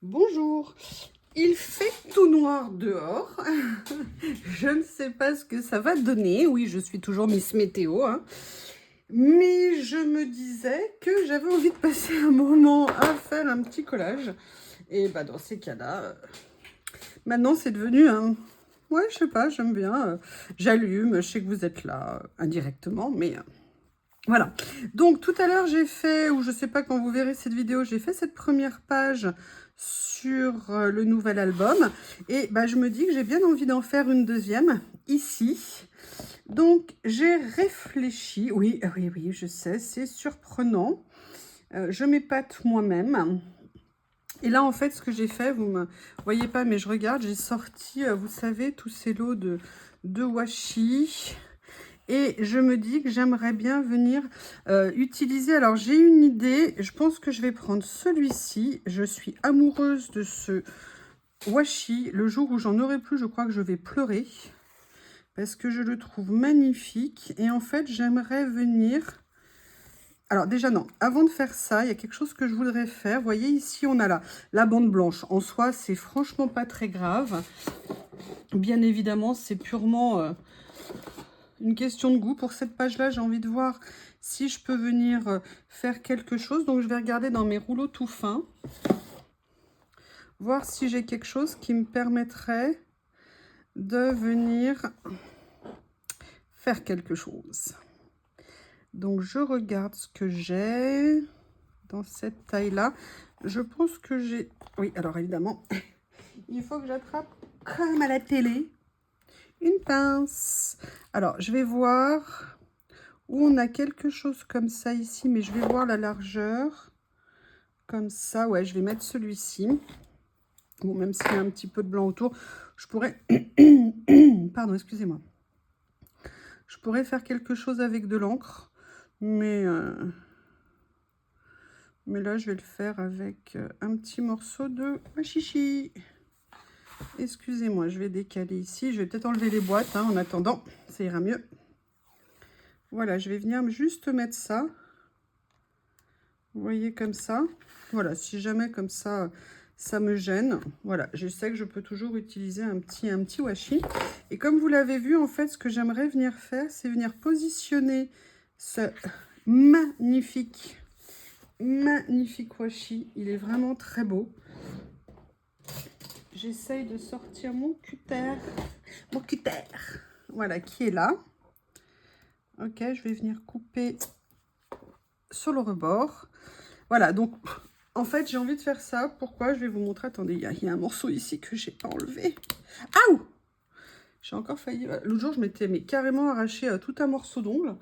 Bonjour, il fait tout noir dehors. Je ne sais pas ce que ça va donner. Oui, je suis toujours Miss Météo, hein. Mais je me disais que j'avais envie de passer un moment à faire un petit collage. Et bah dans ces cas-là, maintenant c'est devenu un... Ouais, je sais pas, j'aime bien. J'allume, je sais que vous êtes là indirectement, mais... Voilà, donc tout à l'heure j'ai fait, ou je sais pas quand vous verrez cette vidéo, j'ai fait cette première page sur le nouvel album. Et bah, je me dis que j'ai bien envie d'en faire une deuxième, ici. Donc j'ai réfléchi, oui, je sais, c'est surprenant. Je m'épate moi-même. Et là en fait ce que j'ai fait, vous me voyez pas mais je regarde, j'ai sorti, vous savez, tous ces lots de washi. Et je me dis que j'aimerais bien venir utiliser... Alors, j'ai une idée. Je pense que je vais prendre celui-ci. Je suis amoureuse de ce washi. Le jour où j'en aurai plus, je crois que je vais pleurer. Parce que je le trouve magnifique. Et en fait, j'aimerais venir... Alors, déjà, non. Avant de faire ça, il y a quelque chose que je voudrais faire. Vous voyez, ici, on a la bande blanche. En soi, c'est franchement pas très grave. Bien évidemment, c'est purement... une question de goût. Pour cette page-là, j'ai envie de voir si je peux venir faire quelque chose. Donc, je vais regarder dans mes rouleaux tout fins. Voir si j'ai quelque chose qui me permettrait de venir faire quelque chose. Donc, je regarde ce que j'ai dans cette taille-là. Je pense que j'ai... Oui, alors évidemment, il faut que j'attrape comme à la télé une pince. Alors, je vais voir... où on a quelque chose comme ça ici, mais je vais voir la largeur. Comme ça, ouais, je vais mettre celui-ci. Bon, même s'il y a un petit peu de blanc autour, je pourrais... Pardon, excusez-moi. Je pourrais faire quelque chose avec de l'encre, mais là, je vais le faire avec un petit morceau de chichi. Excusez-moi, je vais décaler ici. Je vais peut-être enlever les boîtes hein, en attendant, ça ira mieux. Voilà, je vais venir juste mettre ça. Vous voyez comme ça. Voilà, si jamais comme ça, ça me gêne. Voilà, je sais que je peux toujours utiliser un petit washi. Et comme vous l'avez vu, en fait, ce que j'aimerais venir faire, c'est venir positionner ce magnifique washi. Il est vraiment très beau. J'essaye de sortir mon cutter. Voilà, qui est là. Ok, je vais venir couper sur le rebord. Voilà, donc, en fait, j'ai envie de faire ça. Pourquoi? Je vais vous montrer. Attendez, il y a un morceau ici que j'ai pas enlevé. Aouh! J'ai encore failli... L'autre jour, je m'étais carrément arraché tout un morceau d'ongle.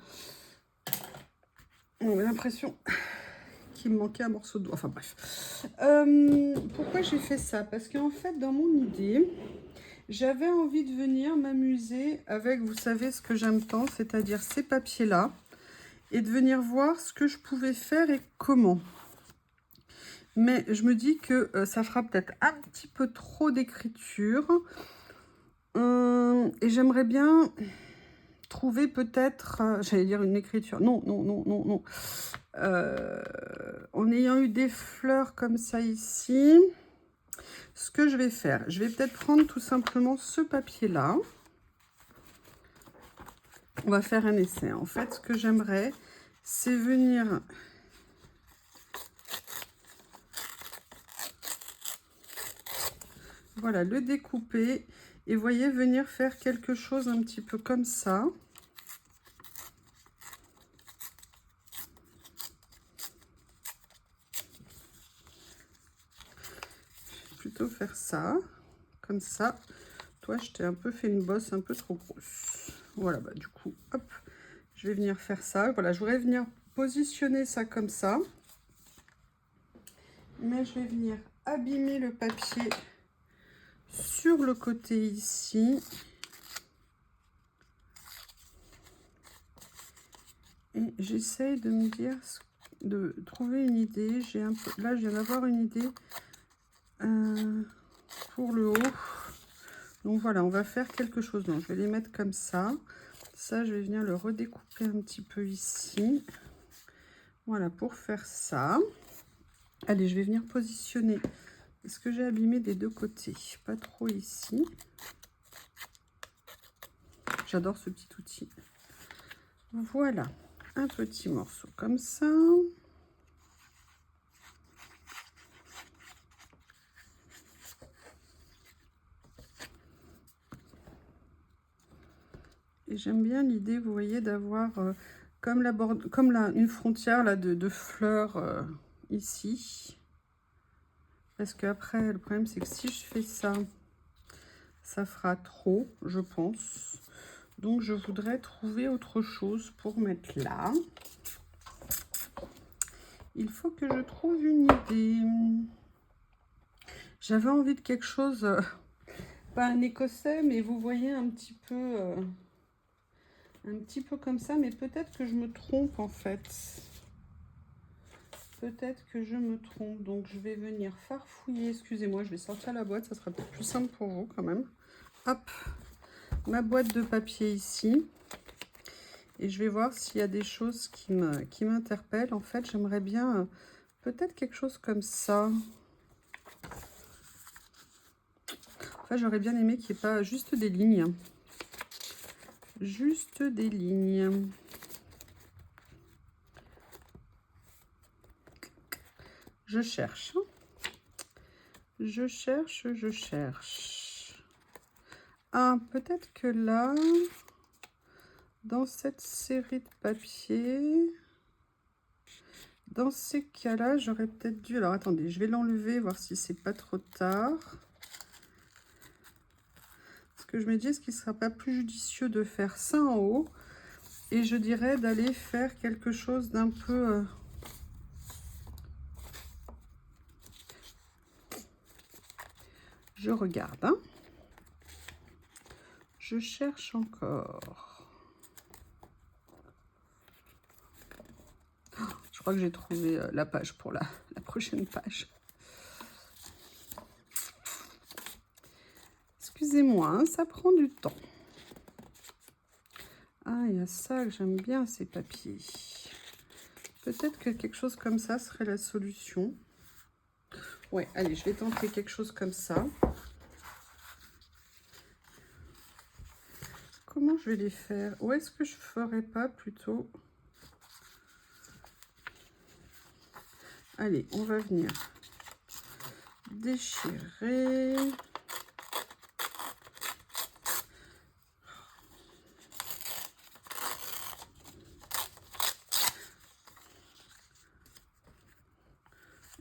On avait l'impression qu'il me manquait un morceau de doigt. Enfin, bref. Pourquoi j'ai fait ça? Parce qu'en fait, dans mon idée, j'avais envie de venir m'amuser avec, vous savez, ce que j'aime tant, c'est-à-dire ces papiers-là, et de venir voir ce que je pouvais faire et comment. Mais je me dis que ça fera peut-être un petit peu trop d'écriture. Et j'aimerais bien trouver peut-être, j'allais dire une écriture. Non. En ayant eu des fleurs comme ça ici, ce que je vais faire, je vais peut-être prendre tout simplement ce papier-là. On va faire un essai. En fait, ce que j'aimerais, c'est venir... Voilà, le découper et voyez venir faire quelque chose un petit peu comme ça. Plutôt faire ça, comme ça. Toi, je t'ai un peu fait une bosse un peu trop grosse. Voilà, bah du coup, hop, je vais venir faire ça. Voilà, je voudrais venir positionner ça comme ça. Mais je vais venir abîmer le papier sur le côté ici. Et j'essaye de me dire, de trouver une idée. J'ai un peu, là, je viens d'avoir une idée pour le haut. Donc voilà, on va faire quelque chose. Donc je vais les mettre comme ça. Ça, je vais venir le redécouper un petit peu ici. Voilà, pour faire ça. Allez, je vais venir positionner Est-ce que j'ai abîmé des deux côtés? Pas trop ici. J'adore ce petit outil. Voilà, un petit morceau comme ça. Et j'aime bien l'idée, vous voyez, d'avoir comme une frontière là, de fleurs ici. Parce qu'après, le problème, c'est que si je fais ça, ça fera trop, je pense. Donc, je voudrais trouver autre chose pour mettre là. Il faut que je trouve une idée. J'avais envie de quelque chose, pas un écossais, mais vous voyez un petit peu comme ça. Mais peut-être que je me trompe en fait. Peut-être que je me trompe. Donc, je vais venir farfouiller. Excusez-moi, je vais sortir la boîte. Ça sera peut-être plus simple pour vous quand même. Hop, ma boîte de papier ici. Et je vais voir s'il y a des choses qui m'interpellent. En fait, j'aimerais bien peut-être quelque chose comme ça. Enfin, j'aurais bien aimé qu'il n'y ait pas juste des lignes. Juste des lignes. Je cherche. Je cherche, je cherche. Ah, peut-être que là, dans cette série de papiers, dans ces cas-là, j'aurais peut-être dû... Alors, attendez, je vais l'enlever, voir si c'est pas trop tard. Parce que je me dis, est-ce qu'il ne sera pas plus judicieux de faire ça en haut? Et je dirais d'aller faire quelque chose d'un peu... Je regarde, hein. Je cherche encore. Oh, je crois que j'ai trouvé la page pour la prochaine page. Excusez-moi, hein, ça prend du temps. Ah, il y a ça que j'aime bien, ces papiers. Peut-être que quelque chose comme ça serait la solution. Ouais, allez, je vais tenter quelque chose comme ça. Comment je vais les faire? Ou est-ce que je ferais pas plutôt... Allez, on va venir déchirer.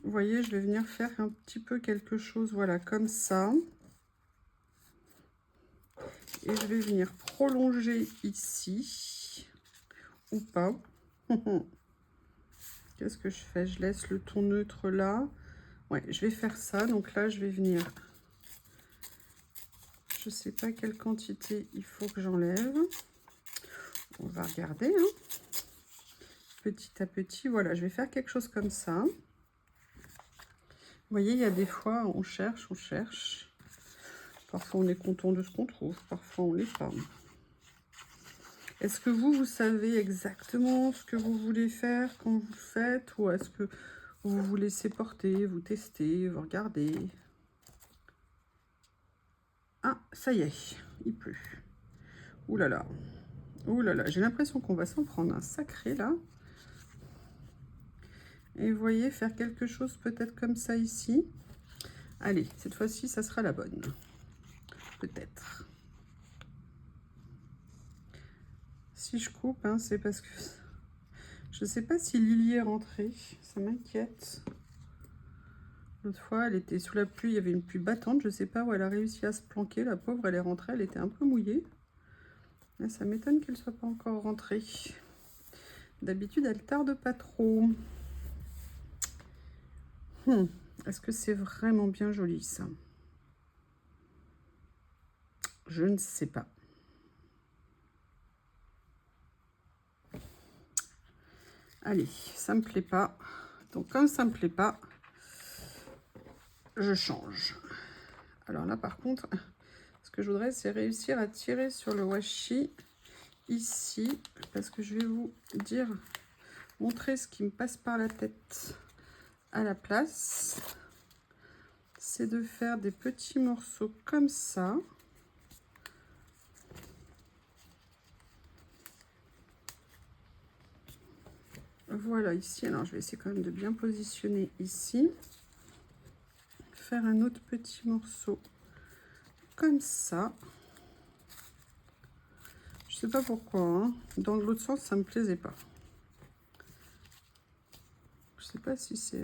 Vous voyez, je vais venir faire un petit peu quelque chose, voilà, comme ça. Et je vais venir prolonger ici. Ou pas. Qu'est-ce que je fais? Je laisse le ton neutre là. Ouais, je vais faire ça. Donc là, je vais venir... Je sais pas quelle quantité il faut que j'enlève. On va regarder. Hein. Petit à petit, voilà, je vais faire quelque chose comme ça. Vous voyez, il y a des fois, on cherche, on cherche. Parfois, on est content de ce qu'on trouve. Parfois, on l'est pas. Est-ce que vous savez exactement ce que vous voulez faire quand vous le faites? Ou est-ce que vous vous laissez porter, vous testez, vous regardez? Ah, ça y est, il pleut. Ouh là là. Ouh là là, j'ai l'impression qu'on va s'en prendre un sacré là. Et vous voyez, faire quelque chose peut-être comme ça ici. Allez, cette fois-ci, ça sera la bonne. Peut-être. Si je coupe, hein, c'est parce que... Je ne sais pas si Lily est rentrée. Ça m'inquiète. L'autre fois, elle était sous la pluie. Il y avait une pluie battante. Je ne sais pas où elle a réussi à se planquer. La pauvre, elle est rentrée. Elle était un peu mouillée. Là, ça m'étonne qu'elle ne soit pas encore rentrée. D'habitude, elle tarde pas trop. Est-ce que c'est vraiment bien joli, ça? Je ne sais pas. Allez, ça me plaît pas. Donc, comme ça me plaît pas, je change. Alors là, par contre, ce que je voudrais, c'est réussir à tirer sur le washi ici, parce que je vais vous dire, montrer ce qui me passe par la tête à la place. c'est de faire des petits morceaux comme ça. Voilà, ici, alors je vais essayer quand même de bien positionner ici. Faire un autre petit morceau comme ça. Je sais pas pourquoi, hein. Dans l'autre sens, ça me plaisait pas. Je sais pas si c'est...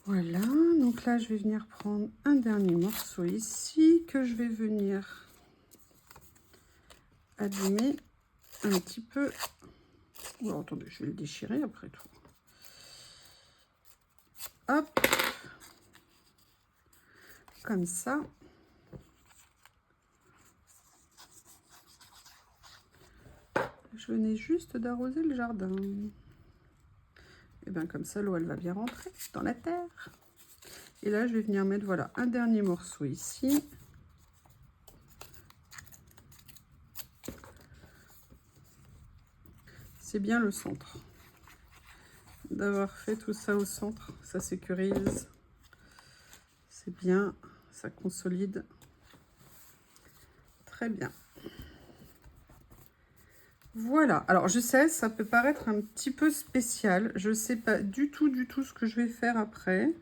Voilà, donc là, je vais venir prendre un dernier morceau ici, que je vais venir abîmer un petit peu. Oh, attendez, je vais le déchirer après tout. Hop, comme ça. Je venais juste d'arroser le jardin. Et bien comme ça, l'eau, elle va bien rentrer dans la terre. Et là, je vais venir mettre, voilà, un dernier morceau ici. C'est bien le centre. D'avoir fait tout ça au centre, ça sécurise. C'est bien, ça consolide. Très bien. Voilà, alors je sais, ça peut paraître un petit peu spécial. Je ne sais pas du tout ce que je vais faire après.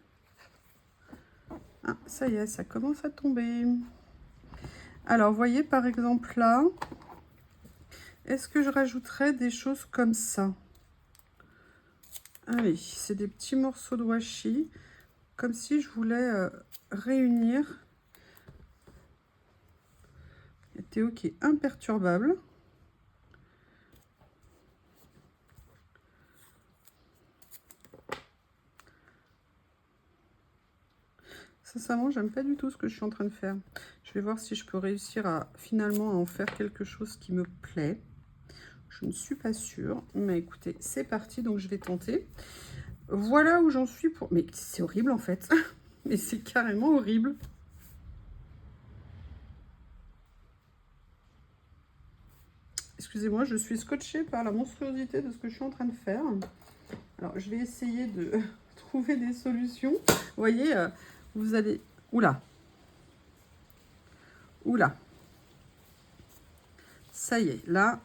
Ah, ça y est, ça commence à tomber. Alors, vous voyez, par exemple, là, est-ce que je rajouterais des choses comme ça? Allez, c'est des petits morceaux de washi, comme si je voulais réunir. Il y a Théo qui est imperturbable. Sincèrement, j'aime pas du tout ce que je suis en train de faire. Je vais voir si je peux réussir à finalement à en faire quelque chose qui me plaît. Je ne suis pas sûre, mais écoutez, c'est parti, donc je vais tenter. Voilà où j'en suis pour... Mais c'est horrible en fait. Mais c'est carrément horrible. Excusez-moi, je suis scotchée par la monstruosité de ce que je suis en train de faire. Alors, je vais essayer de trouver des solutions. Vous voyez, vous allez... Oula. Oula. Ça y est, là,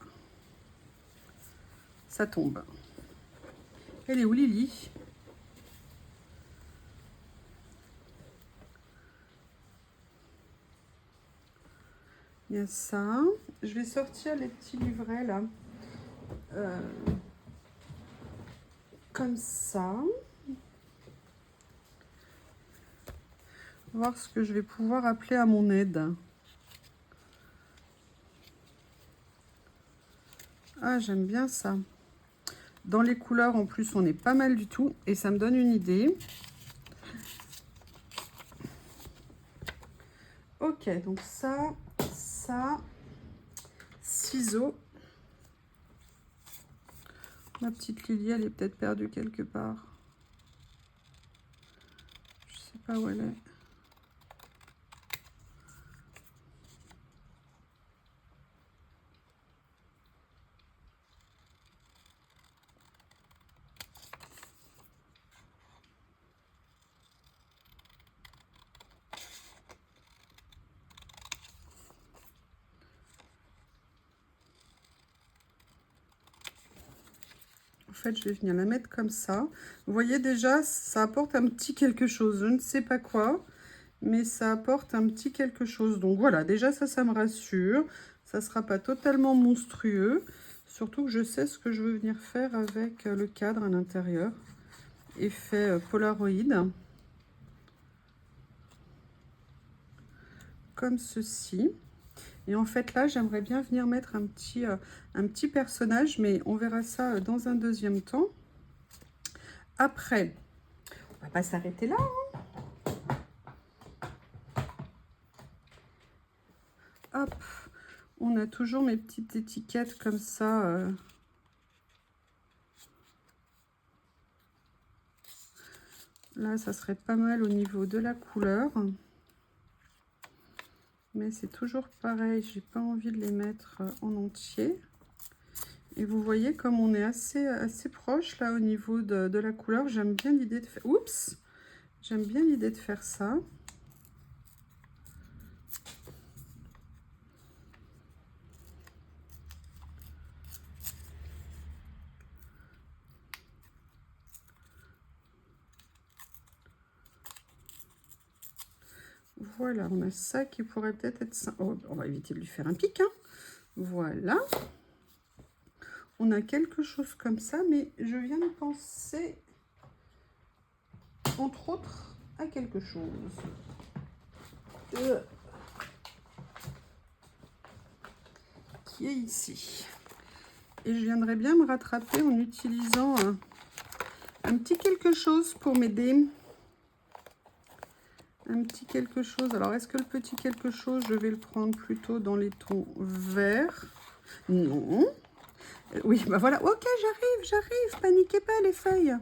ça tombe. Elle est où, Lily? Il y a ça. Je vais sortir les petits livrets, là. Comme ça. Voir ce que je vais pouvoir appeler à mon aide. Ah, j'aime bien ça. Dans les couleurs, en plus, on est pas mal du tout. Et ça me donne une idée. Ok, donc ça, ciseaux. Ma petite Lily, elle est peut-être perdue quelque part. Je sais pas où elle est. En fait, je vais venir la mettre comme ça. Vous voyez déjà, ça apporte un petit quelque chose. Je ne sais pas quoi, mais ça apporte un petit quelque chose. Donc voilà, déjà ça me rassure. Ça ne sera pas totalement monstrueux. Surtout que je sais ce que je veux venir faire avec le cadre à l'intérieur. Effet Polaroid. Comme ceci. Et en fait, là, j'aimerais bien venir mettre un petit personnage, mais on verra ça dans un deuxième temps. Après, on va pas s'arrêter là. Hop, on a toujours mes petites étiquettes comme ça. Là, ça serait pas mal au niveau de la couleur. Mais c'est toujours pareil, j'ai pas envie de les mettre en entier. Et vous voyez, comme on est assez proche là au niveau de la couleur, j'aime bien l'idée de faire... Oups! J'aime bien l'idée de faire ça. Voilà, on a ça qui pourrait peut-être être ça. Oh, on va éviter de lui faire un pic, hein. Voilà. On a quelque chose comme ça, mais je viens de penser, entre autres, à quelque chose. Qui est ici. Et je viendrais bien me rattraper en utilisant un petit quelque chose pour m'aider. Un petit quelque chose. Alors, est-ce que le petit quelque chose, je vais le prendre plutôt dans les tons verts? Non. Oui, bah voilà. Ok, j'arrive. Paniquez pas, les feuilles.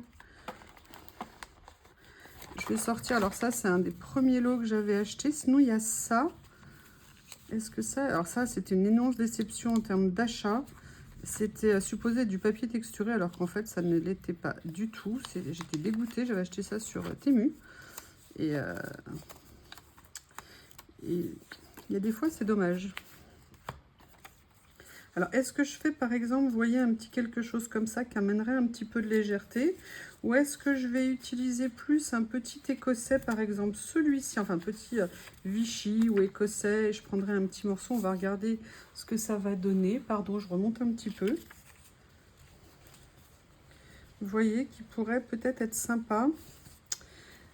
Je vais sortir. Alors, ça, c'est un des premiers lots que j'avais acheté. Sinon, il y a ça. Est-ce que ça... Alors, ça, c'était une immense déception en termes d'achat. C'était supposé être du papier texturé, alors qu'en fait, ça ne l'était pas du tout. J'étais dégoûtée. J'avais acheté ça sur Temu. Et il y a des fois, c'est dommage. Alors, est-ce que je fais, par exemple, vous voyez, un petit quelque chose comme ça qui amènerait un petit peu de légèreté? Ou est-ce que je vais utiliser plus un petit écossais, par exemple, celui-ci, enfin, petit Vichy ou écossais, et je prendrai un petit morceau, on va regarder ce que ça va donner. Pardon, je remonte un petit peu. Vous voyez, qui pourrait peut-être être sympa.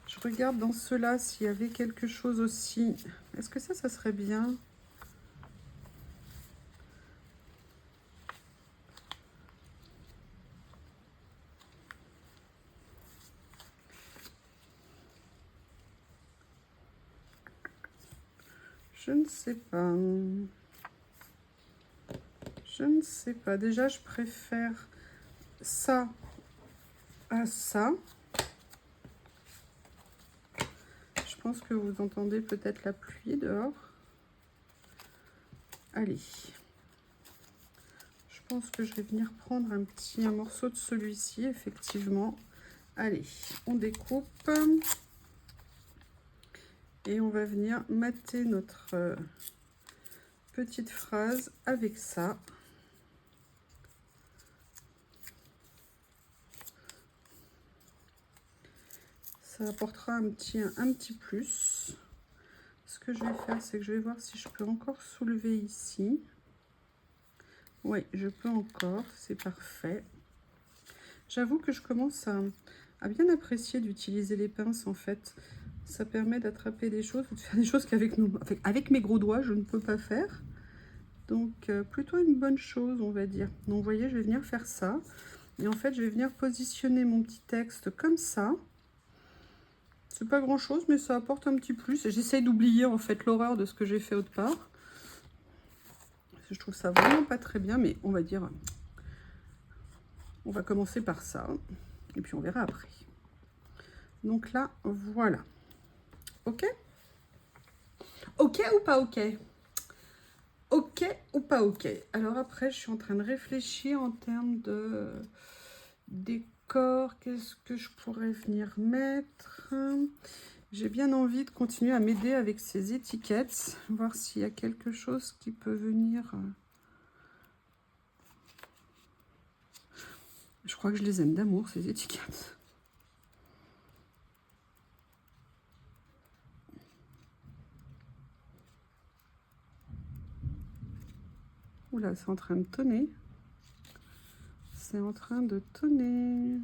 Je regarde dans ceux-là s'il y avait quelque chose aussi. Est-ce que ça serait bien? Je ne sais pas. Je ne sais pas. Déjà, je préfère ça à ça. Je pense que vous entendez peut-être la pluie dehors. Allez. Je pense que je vais venir prendre un morceau de celui-ci, effectivement. Allez, on découpe. Et on va venir mater notre petite phrase avec ça. Ça apportera un petit plus. Ce que je vais faire, c'est que je vais voir si je peux encore soulever ici. Oui, je peux encore, c'est parfait. J'avoue que je commence à bien apprécier d'utiliser les pinces, en fait. Ça permet d'attraper des choses, de faire des choses avec mes gros doigts, je ne peux pas faire. Donc, plutôt une bonne chose, on va dire. Donc, vous voyez, je vais venir faire ça. Et en fait, je vais venir positionner mon petit texte comme ça. C'est pas grand chose, mais ça apporte un petit plus. J'essaye d'oublier en fait l'horreur de ce que j'ai fait autre part. Je trouve ça vraiment pas très bien, mais on va dire, on va commencer par ça. Et puis on verra après. Donc là, voilà. Ok? Ok ou pas ok? Ok ou pas ok? Alors après, je suis en train de réfléchir en termes de décor. Qu'est-ce que je pourrais venir mettre? J'ai bien envie de continuer à m'aider avec ces étiquettes, voir s'il y a quelque chose qui peut venir. Je crois que je les aime d'amour, ces étiquettes. Oula, c'est en train de tonner. C'est en train de tonner.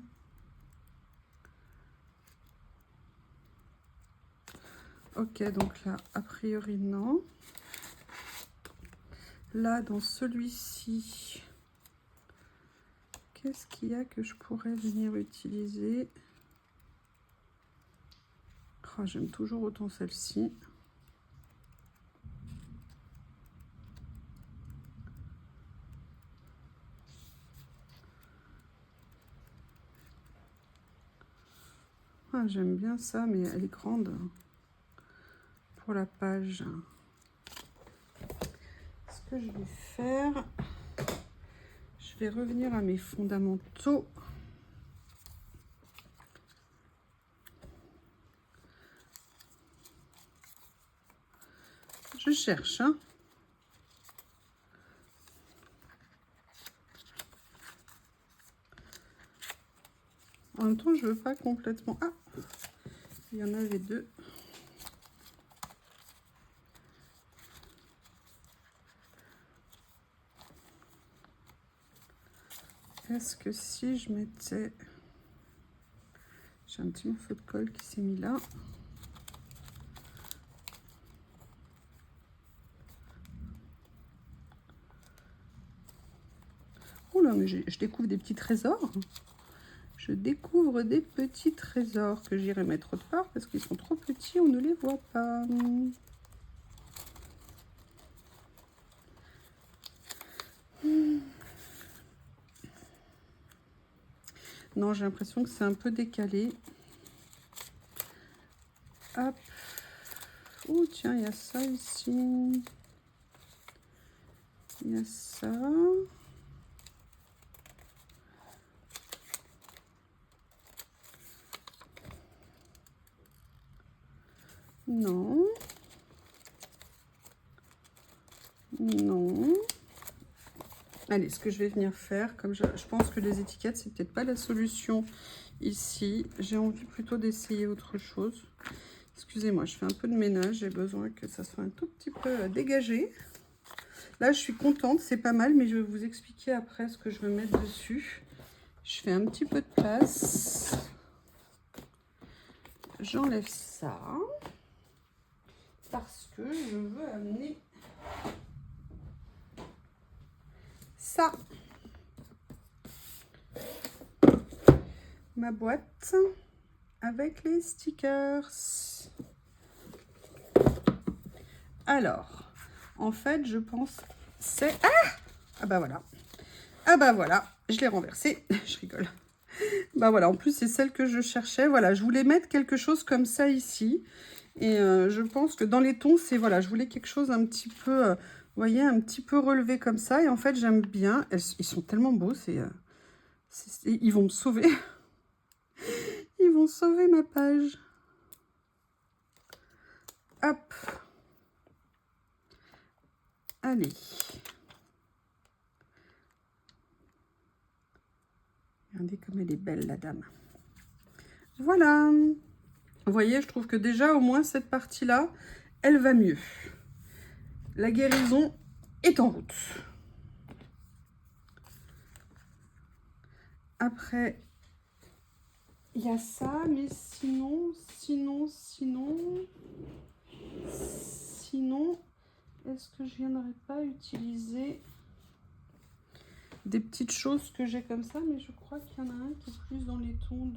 Ok, donc là, a priori, non. Là, dans celui-ci, qu'est-ce qu'il y a que je pourrais venir utiliser? Oh, j'aime toujours autant celle-ci. Ah, j'aime bien ça, mais elle est grande pour la page. Ce que je vais faire, je vais revenir à mes fondamentaux. Je cherche, hein. En même temps, je veux pas complètement... Ah, il y en avait deux. Est-ce que si je mettais... J'ai un petit morceau de colle qui s'est mis là. Oh là, mais je découvre des petits trésors. Je découvre des petits trésors que j'irai mettre autre part parce qu'ils sont trop petits, on ne les voit pas. Non, j'ai l'impression que c'est un peu décalé. Hop. Oh, tiens, il y a ça ici. Il y a ça. Non. Non. Allez, ce que je vais venir faire, comme je pense que les étiquettes, c'est peut-être pas la solution ici. J'ai envie plutôt d'essayer autre chose. Excusez-moi, je fais un peu de ménage. J'ai besoin que ça soit un tout petit peu dégagé. Là, je suis contente, c'est pas mal, mais je vais vous expliquer après ce que je veux mettre dessus. Je fais un petit peu de place. J'enlève ça. Parce que je veux amener ça. Ma boîte avec les stickers. Alors, en fait, je pense c'est... Ah bah voilà. Ah bah voilà, je l'ai renversée. Je rigole. Bah voilà, en plus, c'est celle que je cherchais. Voilà, je voulais mettre quelque chose comme ça ici. Et je pense que dans les tons, c'est... Voilà, je voulais quelque chose un petit peu... vous voyez, un petit peu relevé comme ça. Et en fait, j'aime bien. Ils sont tellement beaux. Ils vont me sauver. Ils vont sauver ma page. Hop. Allez. Regardez comme elle est belle, la dame. Voilà. Vous voyez, je trouve que déjà, au moins, cette partie-là, elle va mieux. La guérison est en route. Après, il y a ça, mais sinon, est-ce que je viendrai pas utiliser des petites choses que j'ai comme ça, mais je crois qu'il y en a un qui est plus dans les tons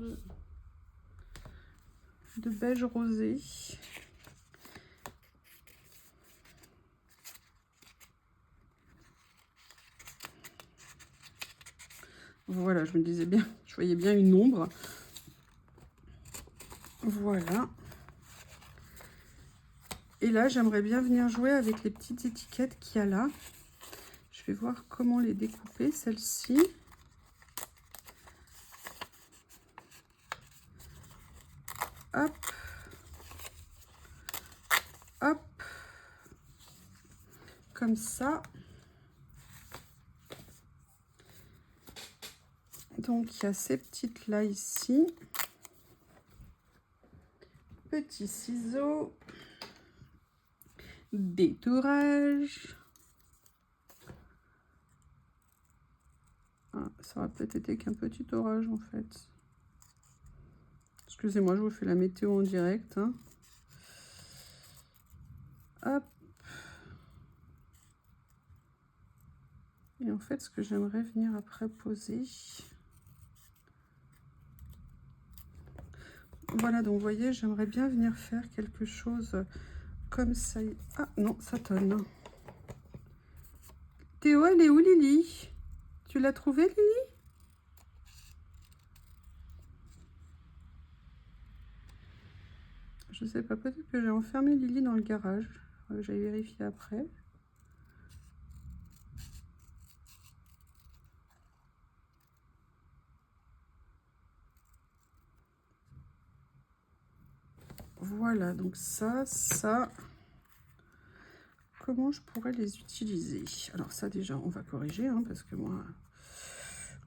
de beige rosé. Voilà, je me disais bien, je voyais bien une ombre. Voilà. Et là, j'aimerais bien venir jouer avec les petites étiquettes qu'il y a là. Je vais voir comment les découper, celles-ci. Hop. Hop. Comme ça. Donc, il y a ces petites-là ici. Petits ciseaux. Détourage. Ah, ça aurait peut-être été qu'un petit orage, en fait. Excusez-moi, je vous fais la météo en direct. Hein. Hop. Et en fait, ce que j'aimerais venir après poser... Voilà, donc vous voyez, j'aimerais bien venir faire quelque chose comme ça. Ah non, ça tonne. Théo, elle est où, Lily? Tu l'as trouvée, Lily? Je sais pas, peut-être que j'ai enfermé Lily dans le garage. J'ai vérifié après. Voilà, donc ça. comment je pourrais les utiliser. Alors ça déjà, on va corriger, hein, parce que moi,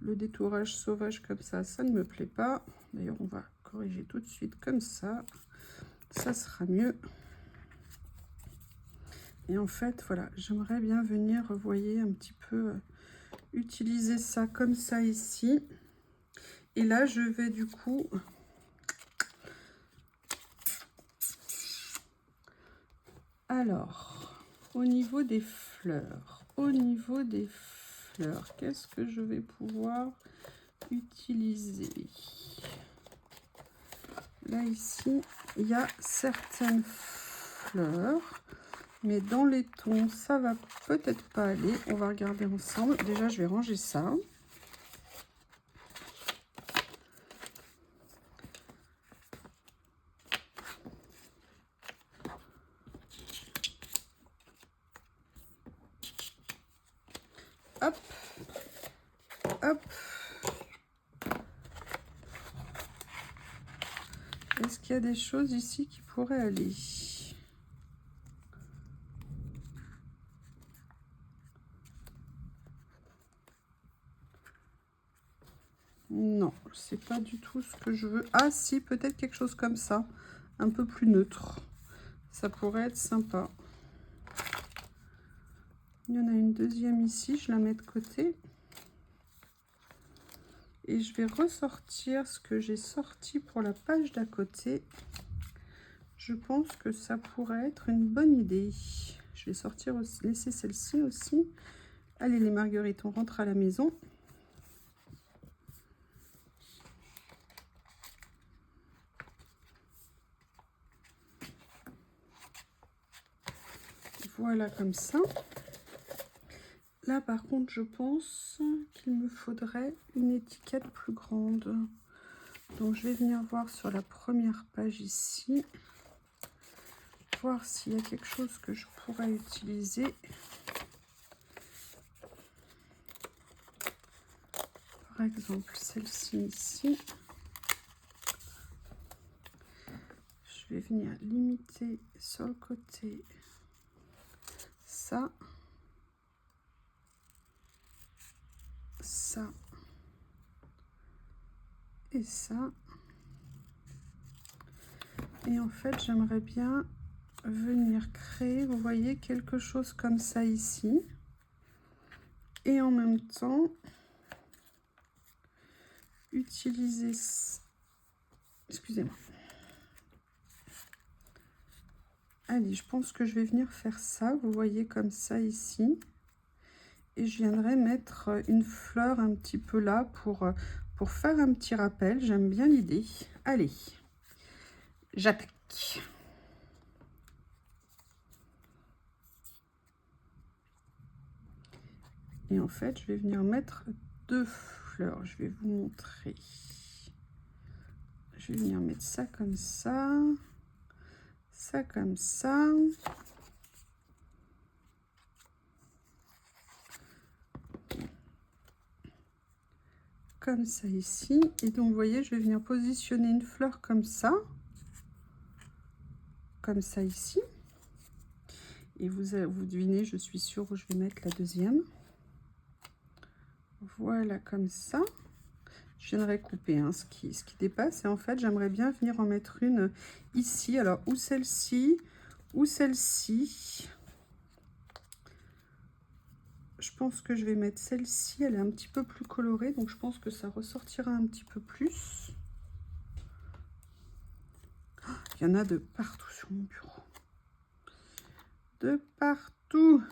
le détourage sauvage comme ça ne me plaît pas. D'ailleurs, on va corriger tout de suite comme ça. Ça sera mieux. Et en fait, voilà, j'aimerais bien venir, vous voyez, un petit peu utiliser ça comme ça ici. Et là, je vais du coup... Alors, au niveau des fleurs, qu'est-ce que je vais pouvoir utiliser? Là, ici, il y a certaines fleurs, mais dans les tons, ça va peut-être pas aller. On va regarder ensemble. Déjà, je vais ranger ça. Hop, hop. Est-ce qu'il y a des choses ici qui pourraient aller? Non, c'est pas du tout ce que je veux. Ah si, peut-être quelque chose comme ça, un peu plus neutre. Ça pourrait être sympa. Il y en a une deuxième ici, je la mets de côté. Et je vais ressortir ce que j'ai sorti pour la page d'à côté. Je pense que ça pourrait être une bonne idée. Je vais sortir aussi, laisser celle-ci aussi. Allez les marguerites, on rentre à la maison. Voilà comme ça. Là par contre je pense qu'il me faudrait une étiquette plus grande. Donc je vais venir voir sur la première page ici. Voir s'il y a quelque chose que je pourrais utiliser. Par exemple celle-ci ici. Je vais venir limiter sur le côté ça. Ça et ça. Et en fait j'aimerais bien venir créer, vous voyez, quelque chose comme ça ici. Et en même temps utiliser, excusez-moi. Allez, je pense que je vais venir faire ça, vous voyez, comme ça ici. Et je viendrai mettre une fleur un petit peu là pour faire un petit rappel. J'aime bien l'idée. Allez, j'attaque. Et en fait, je vais venir mettre deux fleurs. Je vais vous montrer. Je vais venir mettre ça comme ça. Ça comme ça. Comme ça ici. Et donc, vous voyez, je vais venir positionner une fleur comme ça. Comme ça ici. Et vous devinez, je suis sûre où je vais mettre la deuxième. Voilà, comme ça. Je viendrai couper hein, ce qui dépasse. Et en fait, j'aimerais bien venir en mettre une ici. Alors, ou celle-ci, ou celle-ci. Je pense que je vais mettre celle-ci. Elle est un petit peu plus colorée. Donc, je pense que ça ressortira un petit peu plus. Oh, il y en a de partout sur mon bureau. De partout.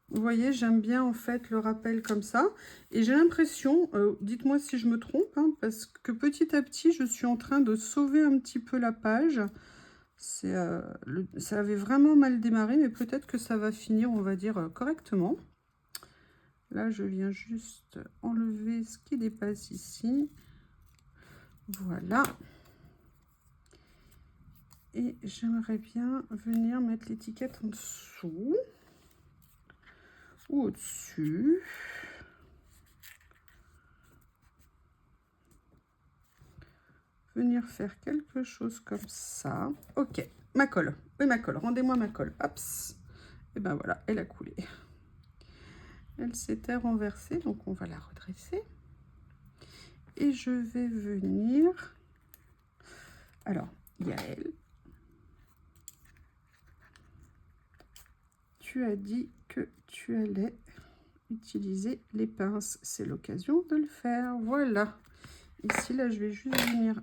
Vous voyez, j'aime bien en fait le rappel comme ça. Et j'ai l'impression, dites-moi si je me trompe, hein, parce que petit à petit, je suis en train de sauver un petit peu la page. Ça avait vraiment mal démarré, mais peut-être que ça va finir, on va dire, correctement. Là, je viens juste enlever ce qui dépasse ici. Voilà. Et j'aimerais bien venir mettre l'étiquette en dessous. Ou au-dessus. Venir faire quelque chose comme ça. Ok, ma colle. Oui, ma colle. Rendez-moi ma colle. Hop. Et ben voilà, elle a coulé. Elle s'était renversée, donc on va la redresser. Et je vais venir... Alors, Yael, tu as dit que tu allais utiliser les pinces. C'est l'occasion de le faire. Voilà. Ici, là, je vais juste venir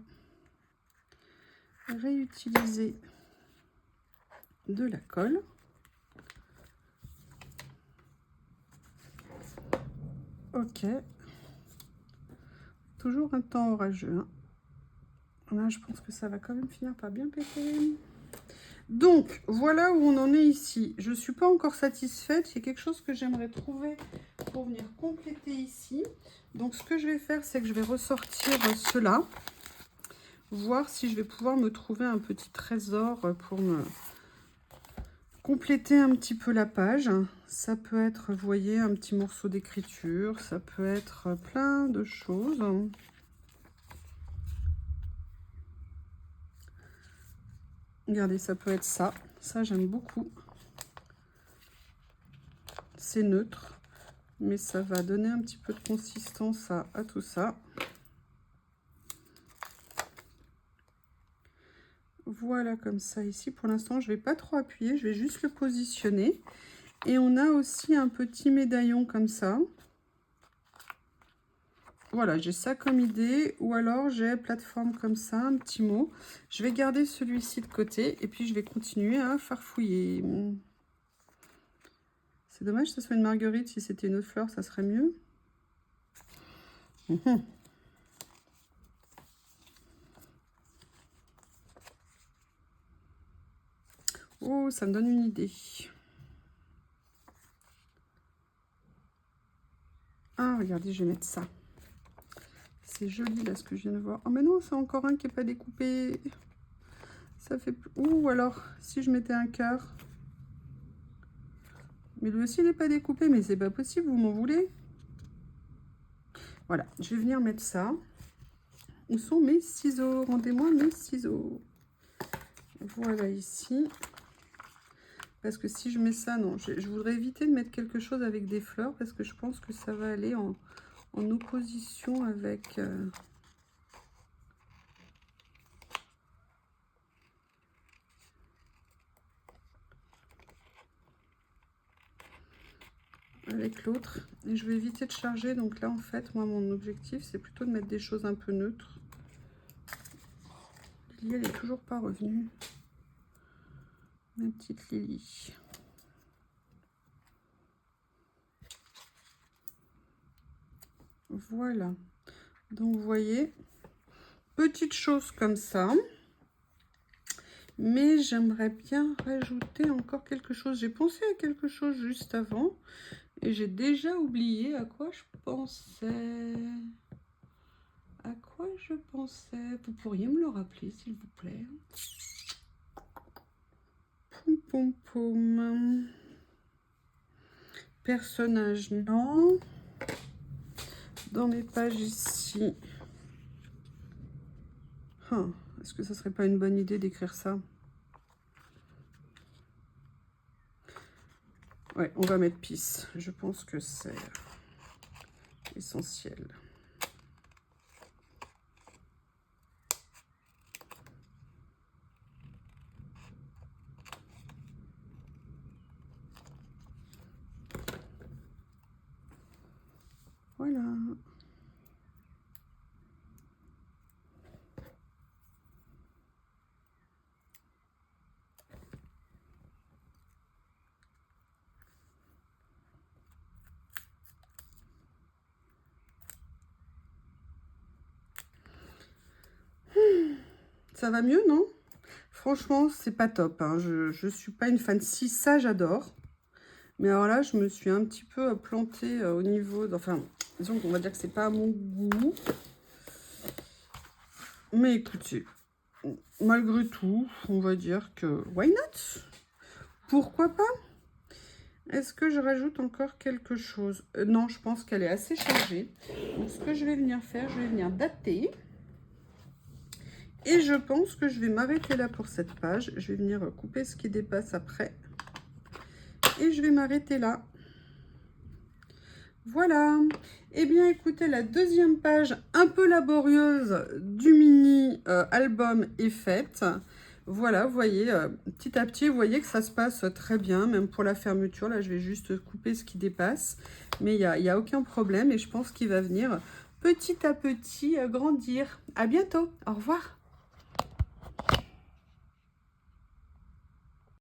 réutiliser de la colle. Ok. Toujours un temps orageux. Hein. Là, je pense que ça va quand même finir par bien péter. Donc, voilà où on en est ici. Je ne suis pas encore satisfaite. Il y a quelque chose que j'aimerais trouver pour venir compléter ici. Donc, ce que je vais faire, c'est que je vais ressortir cela. Voir si je vais pouvoir me trouver un petit trésor pour me compléter un petit peu la page. Ça peut être, vous voyez, un petit morceau d'écriture. Ça peut être plein de choses. Regardez, ça peut être ça. Ça, j'aime beaucoup. C'est neutre, mais ça va donner un petit peu de consistance à tout ça. Voilà, comme ça ici. Pour l'instant, je ne vais pas trop appuyer. Je vais juste le positionner. Et on a aussi un petit médaillon comme ça. Voilà, j'ai ça comme idée. Ou alors, j'ai plateforme comme ça, un petit mot. Je vais garder celui-ci de côté. Et puis, je vais continuer à farfouiller. C'est dommage que ce soit une marguerite. Si c'était une autre fleur, ça serait mieux. Oh, ça me donne une idée. Ah, regardez, je vais mettre ça. C'est joli, là, ce que je viens de voir. Oh, mais non, c'est encore un qui n'est pas découpé. Ça fait... Ou alors, si je mettais un cœur. Mais lui aussi, il n'est pas découpé. Mais c'est pas possible, vous m'en voulez? Voilà, je vais venir mettre ça. Où sont mes ciseaux? Rendez-moi mes ciseaux. Voilà, ici. Parce que si je mets ça, non. Je voudrais éviter de mettre quelque chose avec des fleurs. Parce que je pense que ça va aller en opposition avec... avec l'autre, et je vais éviter de charger. Donc là, en fait, moi, mon objectif, c'est plutôt de mettre des choses un peu neutres. Lily, elle est toujours pas revenue. Ma petite Lily. Voilà. Donc, vous voyez, petite chose comme ça. Mais j'aimerais bien rajouter encore quelque chose. J'ai pensé à quelque chose juste avant. Et j'ai déjà oublié à quoi je pensais. À quoi je pensais? Vous pourriez me le rappeler, s'il vous plaît? Poum, poum, poum. Personnage, non. Dans mes pages ici. Est-ce que ça serait pas une bonne idée d'écrire ça? Ouais, on va mettre Peace. Je pense que c'est essentiel. Voilà. Ça va mieux, non? Franchement, c'est pas top. Hein. Je suis pas une fan. Si, ça, j'adore. Mais alors là, je me suis un petit peu plantée au niveau... Enfin, disons qu'on va dire que c'est pas à mon goût. Mais écoutez, malgré tout, on va dire que... Why not? Pourquoi pas? Est-ce que je rajoute encore quelque chose? Non, je pense qu'elle est assez chargée. Donc, ce que je vais venir faire, je vais venir dater. Et je pense que je vais m'arrêter là pour cette page. Je vais venir couper ce qui dépasse après. Et je vais m'arrêter là. Voilà. Eh bien, écoutez, la deuxième page un peu laborieuse du mini album est faite. Voilà, vous voyez, petit à petit, vous voyez que ça se passe très bien, même pour la fermeture. Là, je vais juste couper ce qui dépasse. Mais il n'y a aucun problème et je pense qu'il va venir petit à petit grandir. À bientôt. Au revoir.